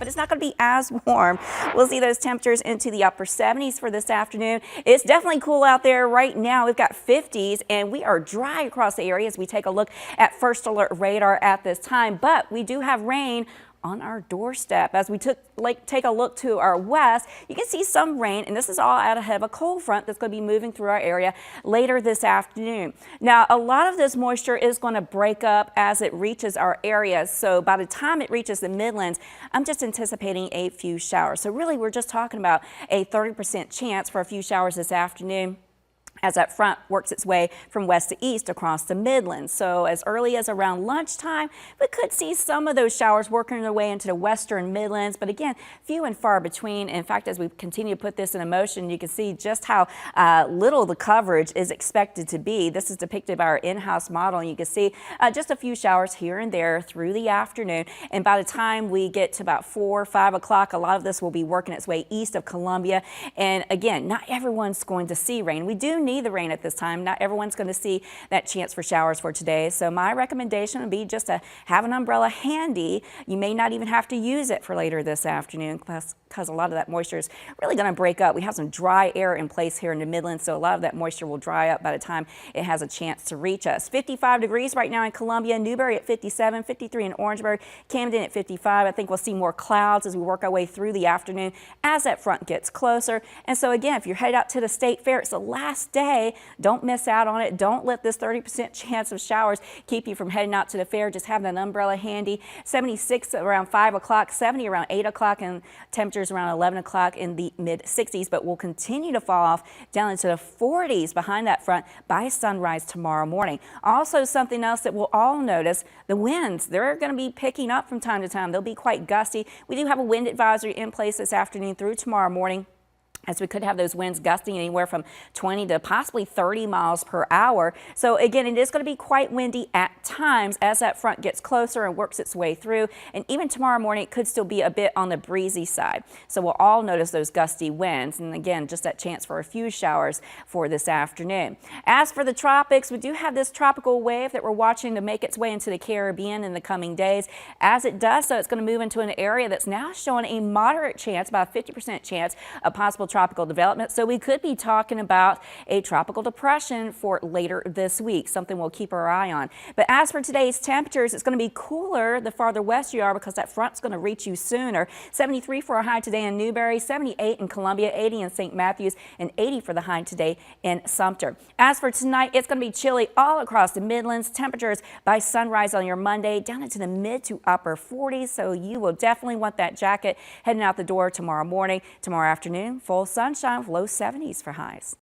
but it's not going to be as warm. We'll see those temperatures into the upper 70s for this afternoon. It's definitely cool out there right now. We've got 50s and we are dry across the area as we take a look at first alert radar at this time, but we do have rain on our doorstep. As we take a look to our west, you can see some rain, and this is all out ahead of a cold front that's going to be moving through our area later this afternoon. Now, a lot of this moisture is going to break up as it reaches our area, so by the time it reaches the Midlands, I'm just anticipating a few showers. So really, we're just talking about a 30% chance for a few showers this afternoon as that front works its way from west to east across the Midlands. So as early as around lunchtime, we could see some of those showers working their way into the western Midlands, but again, few and far between. In fact, as we continue to put this in motion, you can see just how little the coverage is expected to be. This is depicted by our in-house model, and you can see just a few showers here and there through the afternoon. And by the time we get to about 4 or 5 o'clock, a lot of this will be working its way east of Columbia. And again, not everyone's going to see rain. We do need the rain at this time. Not everyone's going to see that chance for showers for today. So my recommendation would be just to have an umbrella handy. You may not even have to use it for later this afternoon because a lot of that moisture is really going to break up. We have some dry air in place here in the Midlands, so a lot of that moisture will dry up by the time it has a chance to reach us. 55 degrees right now in Columbia, Newberry at 57, 53 in Orangeburg, Camden at 55. I think we'll see more clouds as we work our way through the afternoon as that front gets closer. And so again, if you're headed out to the state fair, it's the last day. Don't miss out on it. Don't let this 30% chance of showers keep you from heading out to the fair. Just have that umbrella handy. 76 around 5 o'clock, 70 around 8 o'clock, and temperatures around 11 o'clock in the mid 60s, but will continue to fall off down into the 40s behind that front by sunrise tomorrow morning. Also, something else that we'll all notice, the winds. They're going to be picking up from time to time. They'll be quite gusty. We do have a wind advisory in place this afternoon through tomorrow morning, as we could have those winds gusting anywhere from 20 to possibly 30 miles per hour. So again, it is going to be quite windy at times as that front gets closer and works its way through. And even tomorrow morning, it could still be a bit on the breezy side. So we'll all notice those gusty winds. And again, just that chance for a few showers for this afternoon. As for the tropics, we do have this tropical wave that we're watching to make its way into the Caribbean in the coming days. As it does so, it's going to move into an area that's now showing a moderate chance, about a 50% chance of possible tropical development. So we could be talking about a tropical depression for later this week, something we'll keep our eye on. But as for today's temperatures, it's going to be cooler the farther west you are because that front's going to reach you sooner. 73 for a high today in Newberry, 78 in Columbia, 80 in St. Matthews, and 80 for the high today in Sumter. As for tonight, it's going to be chilly all across the Midlands. Temperatures by sunrise on your Monday down into the mid to upper 40s, so you will definitely want that jacket heading out the door tomorrow morning. Tomorrow afternoon, full sunshine with low 70s for highs.